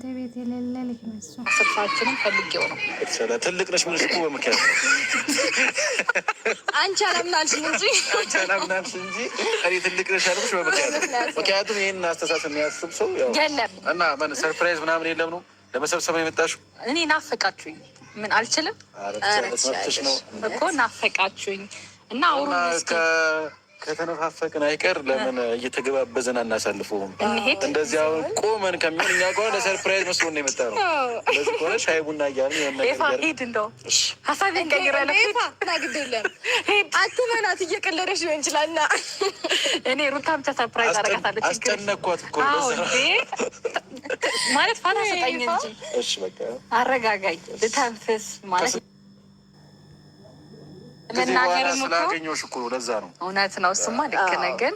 እናንተ ቤት የሌለ ልጅ ነው እሱ። ስልካችንም ፈልጌው ነው። ትልቅ ነሽ ምን እኮ በምክንያት አንቺ አላምናልሽም እንጂ እኔ ትልቅ ነሽ አልኩሽ በምክንያት። ምክንያቱም ይሄን አስተሳሰብ የሚያስብ ሰው ያው የለም እና ምን ሰርፕራይዝ ምናምን የለም ነው ለመሰብሰብ ነው የመጣሽው። እኔ ናፈቃችሁኝ ምን አልችልም እኮ ናፈቃችሁኝ እና አሁን ከተነፋፈቅን አይቀር ለምን እየተገባበዘን አናሳልፈውም? እንደዚህ አሁን ቆመን ከሚሆን እኛ ከሆነ ለሰርፕራይዝ መስሎን ነው የመጣነው። ለዚህ ከሆነ ሻይ ቡና እያልን ሂድ እንደው ሀሳብ ይቀይራል። አትመናት እየቀለደች ሊሆን ይችላል። እና እኔ ሩታ ብቻ ሰርፕራይዝ አደረጋታለች። አስጨነኳት እኮ ማለት ፋታ ሰጠኝ እንጂ እሺ በቃ አረጋጋኝ ልተንፍስ ማለት መናገርም ስላገኘሁሽ እኮ ለዛ ነው። እውነት ነው እሱማ ልክ ነህ። ግን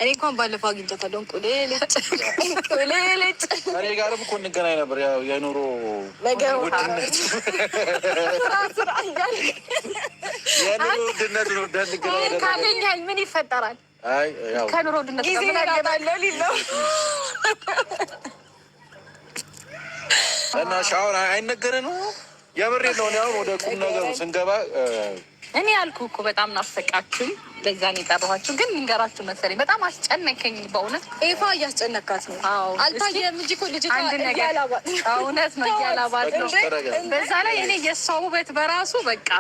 እኔ እንኳን ባለፈው አግኝቻታለሁ። ቁልልጭ እኔ ጋርም እኮ እንገናኝ ነበር። ያው የኑሮ ውድነት ነው እንዳንገናኝ ካገኘኸኝ ምን ይፈጠራል? አይ ያው ከኑሮ ውድነት ጊዜ እናገባለሁ ሊለው እና ሻውን አይነገረንም። የምሬን ነው። እኔ አሁን ወደ ቁም ነገሩ ስንገባ እኔ ያልኩ እኮ በጣም ናፈቃችሁኝ። ለዛ ነው የጠራኋችሁ። ግን ልንገራችሁ መሰለኝ በጣም አስጨነቀኝ በእውነት። ኤፋ እያስጨነካት ነው። አልታየም እንጂ እኮ ልጅቷ እያላባት እውነት ነው እያላባት ነው። በዛ ላይ እኔ የእሷ ውበት በራሱ በቃ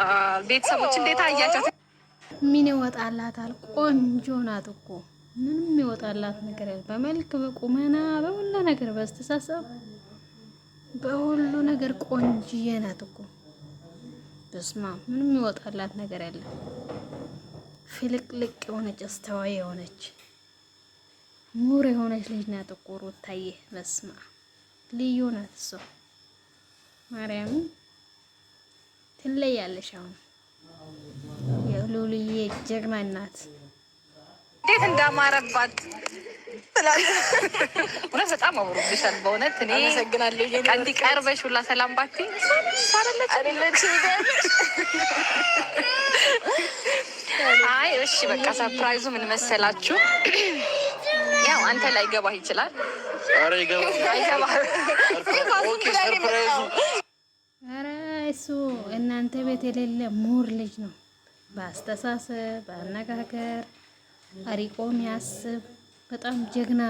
ቤተሰቦች እንዴት አያቸው። ምን ይወጣላታል? ቆንጆ ናት እኮ ምንም ይወጣላት ነገር የለም። በመልክ በቁመና በሁሉ ነገር በአስተሳሰብ በሁሉ ነገር ቆንጅዬ ናት እኮ። በስማ ምንም ይወጣላት ነገር የለም። ፍልቅልቅ የሆነች አስተዋይ የሆነች ሙር የሆነች ልጅ ናት እኮ ሩታዬ። በስማ ልዩ ናት እሷ። ማርያም ትለያለሽ። አሁን የሉልዬ ጀግና ናት። እንዴት እንዳማረባት እውነት በጣም አምሮብሻል በእውነት። እኔ አመሰግናለሁ። ቀንዲ ቀርበሽ ሁላ ሰላም ባቲ አይደለች። አይ እሺ በቃ ሰርፕራይዙ ምን መሰላችሁ? ያው አንተ ላይ ገባህ ይችላል። አረ ይገባህ። አረ እሱ እናንተ ቤት የሌለ ሙር ልጅ ነው። በአስተሳሰብ በአነጋገር አሪቆ የሚያስብ በጣም ጀግና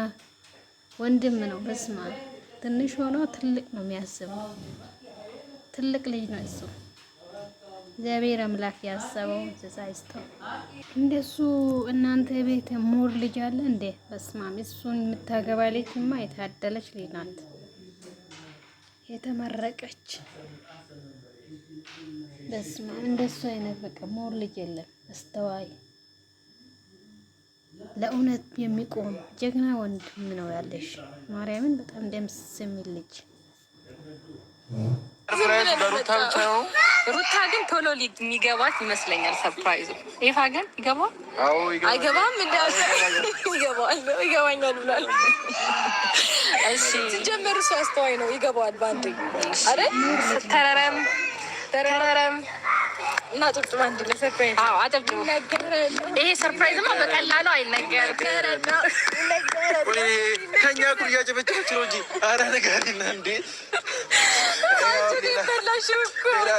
ወንድም ነው። በስማ ትንሽ ሆኖ ትልቅ ነው የሚያስበው። ትልቅ ልጅ ነው እሱ። እግዚአብሔር አምላክ ያሰበው ይስጠው። እንደሱ እናንተ ቤት ሙር ልጅ አለ እንዴ? በስማ እሱን የምታገባ ልጅማ የታደለች ልጅ ናት፣ የተመረቀች። በስማ እንደሱ አይነት በቃ ሙር ልጅ የለም። አስተዋይ ለእውነት የሚቆም ጀግና ወንድም ነው ያለሽ። ማርያምን በጣም ደስ የሚል ልጅ። ሩታ ግን ቶሎ የሚገባት ይመስለኛል ሰርፕራይዙ። ኤፋ ግን ይገባል? አይገባም? ይገባኛል ብሏል። እሺ ሲጀመር እሱ አስተዋይ ነው። ይገባዋል በአንድ አይደል? ተረረም እና ጭብጭብ አንድ ለሰርፕራይዝ። አዎ አጨብጭቡ። ይሄ ሰርፕራይዝማ በቀላሉ አይነገርም። ከኛ እኩል እያጨበጨበች ነው እንጂ ኧረ ንገሪና እንዴ! ሌላ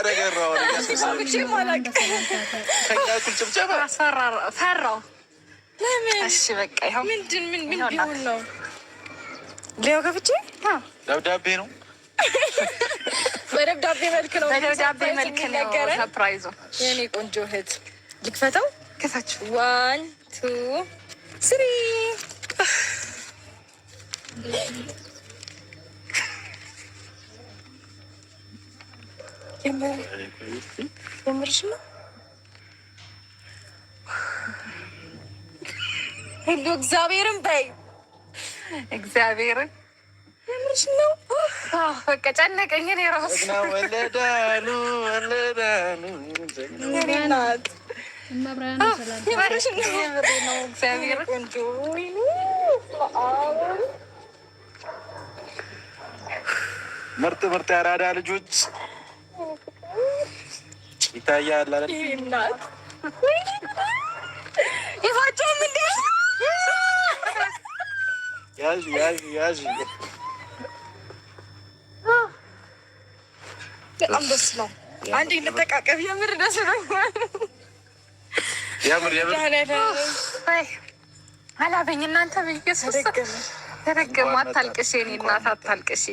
ነገር ነው። ከኛ እኩል ጭብጨባ ፈራው። ለምን? እሺ በቃ ይኸው ምን ቢሆን ነው? ሌው ከፍቼ ደብዳቤ ነው። በደብዳቤ መልክ ነው። በደብዳቤ መልክ ነው ሰርፕራይዙ። የኔ ቆንጆ እህት ልክፈተው። ክፈችው። 1 2 3 የምርሽ ነው? ሄሎ እግዚአብሔርን በይ። እግዚአብሔርን የምርሽ ነው? በቃ ጨነቀኝ። እኔ እራሱ ወለዳሉ ናት መብራን ሰላም ነው። እግዚአብሔር ቆንጆ ምርጥ ያራዳ ልጆች ይታያል አይደል? ናት ይፋቸውም እንደ ያዥ በጣም ደስ ነው። አንዴ እንጠቃቀም። የምር ደስ ነው። የምር አላበኝ እናንተ ብዬሽ ተረገሙ። አታልቅሽ የኔ እናት አታልቅሽ።